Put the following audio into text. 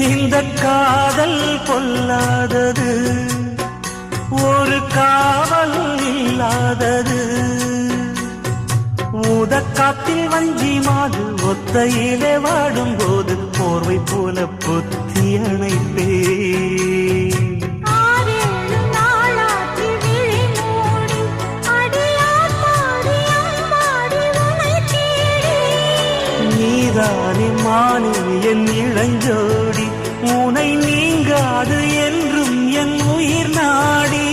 இந்த காதல் பொல்லாதது, ஒரு காவல் இல்லாதது. ஊதக்காத்தில் வஞ்சி மாது ஒத்தையிலே வாடும் போது போர்வை போல பொத்தி அணைப்பே. நீதானே மானே என் இளஞ்சோடி, உனை நீங்காது என்றும் என் உயிர் நாடி.